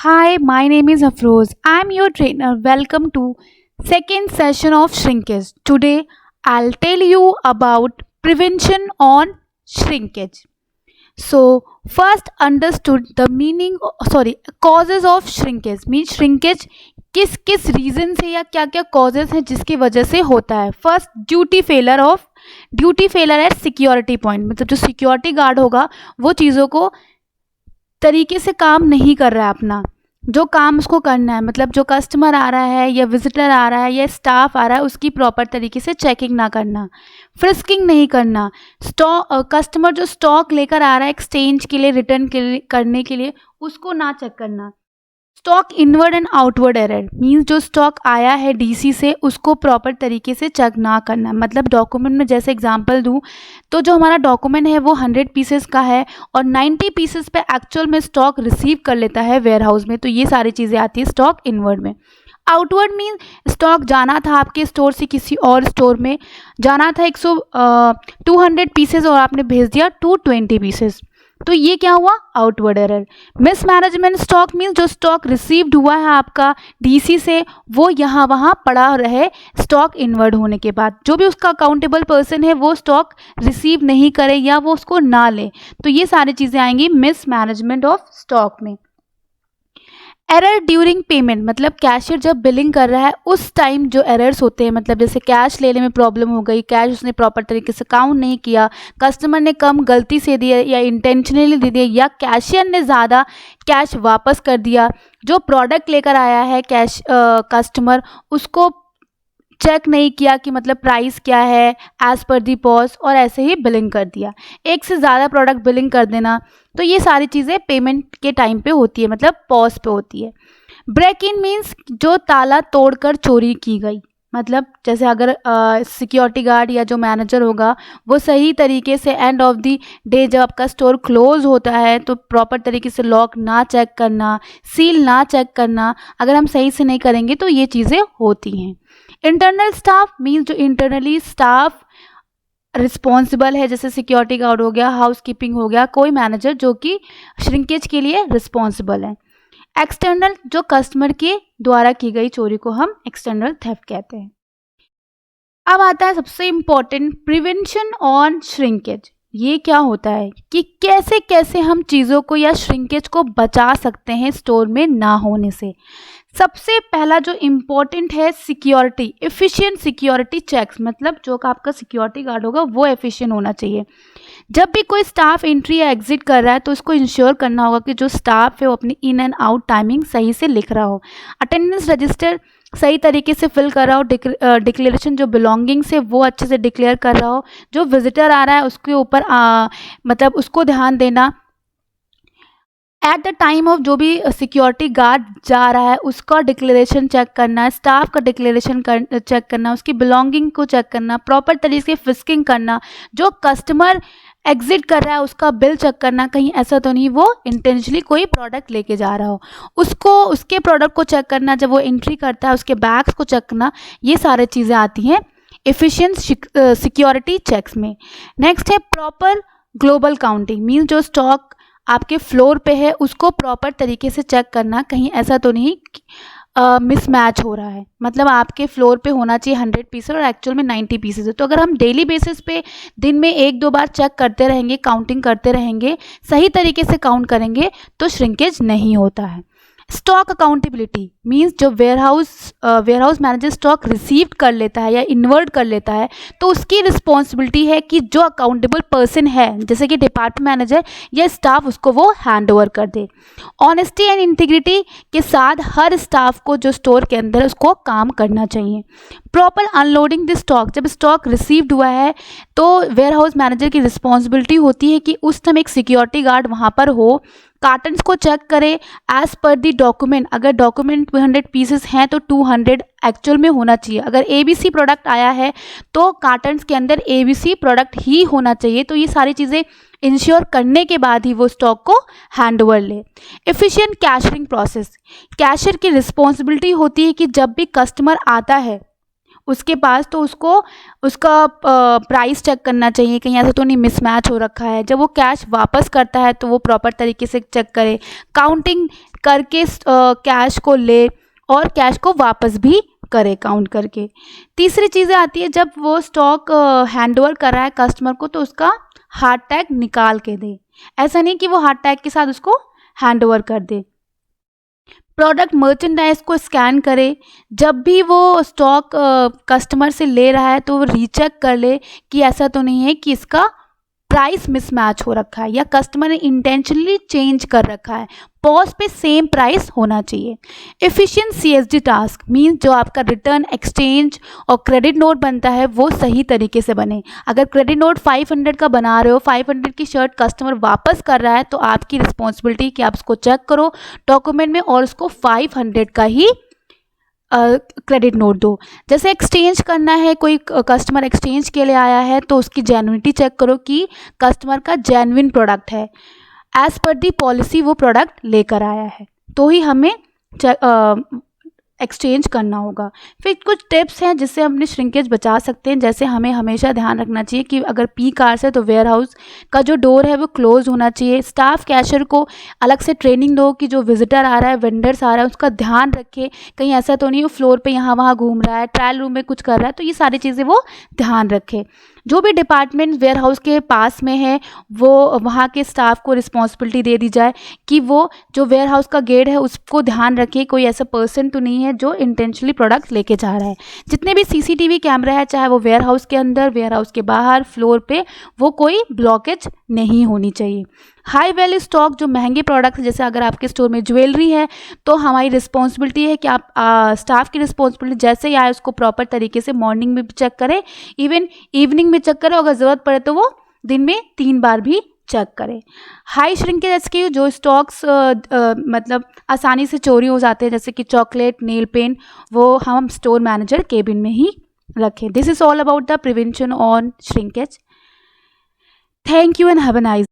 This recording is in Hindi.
Hi, my name is Afroz. I'm your trainer. Welcome to second session of shrinkage. Today I'll tell you about prevention on shrinkage. So first understood the meaning causes of shrinkage means shrinkage किस किस रीज़न से या क्या क्या कॉजेज हैं जिसकी वजह से होता है. First duty failure at security point, मतलब जो सिक्योरिटी गार्ड होगा वो चीज़ों को तरीके से काम नहीं कर रहा है अपना जो काम उसको करना है, मतलब जो कस्टमर आ रहा है या विजिटर आ रहा है या स्टाफ आ रहा है उसकी प्रॉपर तरीके से चेकिंग ना करना, फ्रिस्किंग नहीं करना, कस्टमर जो स्टॉक लेकर आ रहा है एक्सचेंज के लिए रिटर्न करने के लिए उसको ना चेक करना. Stock inward and outward error means जो स्टॉक आया है डीसी से उसको प्रॉपर तरीके से चेक ना करना. मतलब डॉक्यूमेंट में जैसे एग्जांपल दूं तो जो हमारा डॉक्यूमेंट है वो 100 पीसेस का है और 90 पीसेस पे एक्चुअल में स्टॉक रिसीव कर लेता है वेयर हाउस में, तो ये सारी चीज़ें आती है स्टॉक इनवर्ड में. आउटवर्ड मीन स्टॉक जाना था आपके स्टोर से किसी और स्टोर में, जाना था 200 पीसेस और आपने भेज दिया 220 पीसेस, तो ये क्या हुआ outward error. Mismanagement stock means जो स्टॉक रिसीव्ड हुआ है आपका डीसी से वो यहाँ वहाँ पड़ा रहे स्टॉक इनवर्ड होने के बाद, जो भी उसका अकाउंटेबल पर्सन है वो स्टॉक रिसीव नहीं करे या वो उसको ना ले, तो ये सारी चीज़ें आएंगी मिसमैनेजमेंट ऑफ स्टॉक में. एरर ड्यूरिंग पेमेंट मतलब कैशियर जब बिलिंग कर रहा है उस टाइम जो एरर्स होते हैं, मतलब जैसे कैश लेने में प्रॉब्लम हो गई, कैश उसने प्रॉपर तरीके से काउंट नहीं किया, कस्टमर ने कम गलती से दिया या इंटेंशनली दे दिया या कैशियर ने ज़्यादा कैश वापस कर दिया, जो प्रोडक्ट लेकर आया है कस्टमर उसको चेक नहीं किया कि मतलब प्राइस क्या है एज़ पर दी पॉज और ऐसे ही बिलिंग कर दिया, एक से ज़्यादा प्रोडक्ट बिलिंग कर देना, तो ये सारी चीज़ें पेमेंट के टाइम पे होती है, मतलब पॉज पे होती है. ब्रेक इन मीन्स जो ताला तोड़कर चोरी की गई, मतलब जैसे अगर सिक्योरिटी गार्ड या जो मैनेजर होगा वो सही तरीके से एंड ऑफ द डे जब आपका स्टोर क्लोज होता है तो प्रॉपर तरीके से लॉक ना चेक करना, सील ना चेक करना, अगर हम सही से नहीं करेंगे तो ये चीज़ें होती हैं. इंटरनल स्टाफ मीन्स जो इंटरनली स्टाफ रिस्पॉन्सिबल है, जैसे सिक्योरिटी गार्ड हो गया, हाउस कीपिंग हो गया, कोई मैनेजर जो कि श्रिंकेज के लिए रिस्पॉन्सिबल है. एक्सटर्नल जो कस्टमर के द्वारा की गई चोरी को हम एक्सटर्नल थेफ्ट कहते हैं. अब आता है सबसे इम्पोर्टेंट प्रिवेंशन ऑन श्रिंकेज. ये क्या होता है कि कैसे कैसे हम चीज़ों को या श्रिंकेज को बचा सकते हैं स्टोर में ना होने से. सबसे पहला जो इम्पोर्टेंट है सिक्योरिटी, एफिशिएंट सिक्योरिटी चेक्स, मतलब जो आपका सिक्योरिटी गार्ड होगा वो एफिशिएंट होना चाहिए. जब भी कोई स्टाफ एंट्री या एग्जिट कर रहा है तो उसको इंश्योर करना होगा कि जो स्टाफ है वो अपनी इन एंड आउट टाइमिंग सही से लिख रहा हो, अटेंडेंस रजिस्टर सही तरीके से फिल कर रहा हो, डिक्लेरेशन जो बिलोंगिंग्स है वो अच्छे से डिक्लेयर कर रहा हो, जो विजिटर आ रहा है उसके ऊपर मतलब उसको ध्यान देना. एट द टाइम ऑफ जो भी सिक्योरिटी गार्ड जा रहा है उसका डिक्लेरेशन चेक करना, स्टाफ का डिक्लेरेशन चेक करना, उसकी बिलोंगिंग को चेक करना, प्रॉपर तरीके से फिस्किंग करना, जो कस्टमर एग्जिट कर रहा है उसका बिल चेक करना, कहीं ऐसा तो नहीं वो इंटेंशनली कोई प्रोडक्ट लेके जा रहा हो, उसको उसके प्रोडक्ट को चेक करना, जब वो एंट्री करता है उसके बैग्स को चेक करना, ये सारी चीज़ें आती हैं एफिशिएंट सिक्योरिटी चेक्स में. नेक्स्ट है प्रॉपर ग्लोबल काउंटिंग मीन्स जो स्टॉक आपके फ्लोर पे है उसको प्रॉपर तरीके से चेक करना, कहीं ऐसा तो नहीं मिसमैच हो रहा है, मतलब आपके फ्लोर पे होना चाहिए 100 पीसेस और एक्चुअल में 90 पीसेस है, तो अगर हम डेली बेसिस पे दिन में 1-2 बार चेक करते रहेंगे, काउंटिंग करते रहेंगे, सही तरीके से काउंट करेंगे तो श्रिंकेज नहीं होता है. स्टॉक अकाउंटेबिलिटी मीन्स जो वेयरहाउस मैनेजर स्टॉक रिसीव कर लेता है या इन्वर्ट कर लेता है तो उसकी रिस्पॉन्सिबिलिटी है कि जो अकाउंटेबल पर्सन है जैसे कि डिपार्टमेंट मैनेजर या स्टाफ उसको वो हैंड ओवर कर दे. ऑनेस्टी एंड इंटीग्रिटी के साथ हर स्टाफ को जो स्टोर के अंदर उसको काम करना चाहिए. प्रॉपर अनलोडिंग द स्टॉक, जब स्टॉक रिसीव्ड हुआ है तो वेयरहाउस मैनेजर की रिस्पॉन्सिबिलिटी होती है कि उस टाइम एक सिक्योरिटी गार्ड वहाँ पर हो, कार्टन्स को चेक करे एज पर दी डॉक्यूमेंट, अगर डॉक्यूमेंट 200 पीसेस हैं तो 200 एक्चुअल में होना चाहिए, अगर एबीसी प्रोडक्ट आया है तो कार्टन्स के अंदर एबीसी प्रोडक्ट ही होना चाहिए, तो ये सारी चीज़ें इंश्योर करने के बाद ही वो स्टॉक को हैंड ओवर ले. एफिशिएंट कैशिंग प्रोसेस, कैशियर की रिस्पॉन्सिबिलिटी होती है कि जब भी कस्टमर आता है उसके पास, तो उसको उसका प्राइस चेक करना चाहिए, कहीं ऐसा तो नहीं मिसमैच हो रखा है। जब वो कैश वापस करता है तो वो प्रॉपर तरीके से चेक करे, काउंटिंग करके कैश को ले और कैश को वापस भी करे काउंट करके। तीसरी चीज़ें आती है, जब वो स्टॉक हैंड ओवर कर रहा है कस्टमर को तो उसका हार्ड टैग निकाल के दे। ऐसा नहीं कि वो हार्ड टैग के साथ उसको हैंड ओवर कर दे। प्रोडक्ट मर्चेंडाइज को स्कैन करे, जब भी वो स्टॉक कस्टमर से ले रहा है तो वो रीचेक कर ले कि ऐसा तो नहीं है कि इसका प्राइस मिसमैच हो रखा है या कस्टमर ने इंटेंशनली चेंज कर रखा है। पॉज पे सेम प्राइस होना चाहिए। एफिशिएंट सीएसडी टास्क मीन्स जो आपका रिटर्न, एक्सचेंज और क्रेडिट नोट बनता है वो सही तरीके से बने। अगर क्रेडिट नोट 500 का बना रहे हो, 500 की शर्ट कस्टमर वापस कर रहा है तो आपकी रिस्पॉन्सिबिलिटी कि आप उसको चेक करो डॉक्यूमेंट में और उसको 500 का ही क्रेडिट नोट दो। जैसे एक्सचेंज करना है, कोई कस्टमर एक्सचेंज के लिए आया है तो उसकी जेन्युइनिटी चेक करो कि कस्टमर का जेन्युइन प्रोडक्ट है, एज पर दी पॉलिसी वो प्रोडक्ट लेकर आया है, तो ही हमें एक्सचेंज करना होगा। फिर कुछ टिप्स हैं जिससे हम अपनी श्रिंकेज बचा सकते हैं। जैसे हमें हमेशा ध्यान रखना चाहिए कि अगर पीक आवर्स है तो वेयर हाउस का जो डोर है वो क्लोज होना चाहिए। स्टाफ कैशियर को अलग से ट्रेनिंग दो कि जो विजिटर आ रहा है, वेंडर्स आ रहा है, उसका ध्यान रखे, कहीं ऐसा तो नहीं वो फ्लोर पे यहाँ वहाँ घूम रहा है, ट्रायल रूम में कुछ कर रहा है, तो ये सारी चीज़ें वो ध्यान रखे। जो भी डिपार्टमेंट वेयर हाउस के पास में है वो वहाँ के स्टाफ को रिस्पॉन्सिबिलिटी दे दी जाए कि वो जो वेयर हाउस का गेट है उसको ध्यान रखे, कोई ऐसा पर्सन तो नहीं है जो इंटेंशनली प्रोडक्ट लेके जा रहा है। जितने भी सीसीटीवी कैमरा है, चाहे वो वेयर हाउस के अंदर, वेयर हाउस के बाहर, फ्लोर पे, वो कोई ब्लॉकेज नहीं होनी चाहिए। हाई वैल्यू स्टॉक जो महंगे प्रोडक्ट्स, जैसे अगर आपके स्टोर में ज्वेलरी है तो हमारी रिस्पॉन्सिबिलिटी है कि आप स्टाफ की रिस्पॉन्सिबिलिटी जैसे ही आए उसको प्रॉपर तरीके से मॉर्निंग में भी चेक करें, इवन इवनिंग में चेक करें, अगर ज़रूरत पड़े तो वो दिन में 3 बार भी चेक करें। हाई श्रिंकेज एसक्यू जो स्टॉक्स मतलब आसानी से चोरी हो जाते हैं, जैसे कि चॉकलेट, नेल पेन, वो हम स्टोर मैनेजर केबिन में ही रखें। This is all about the prevention on shrinkage. Thank you and have a nice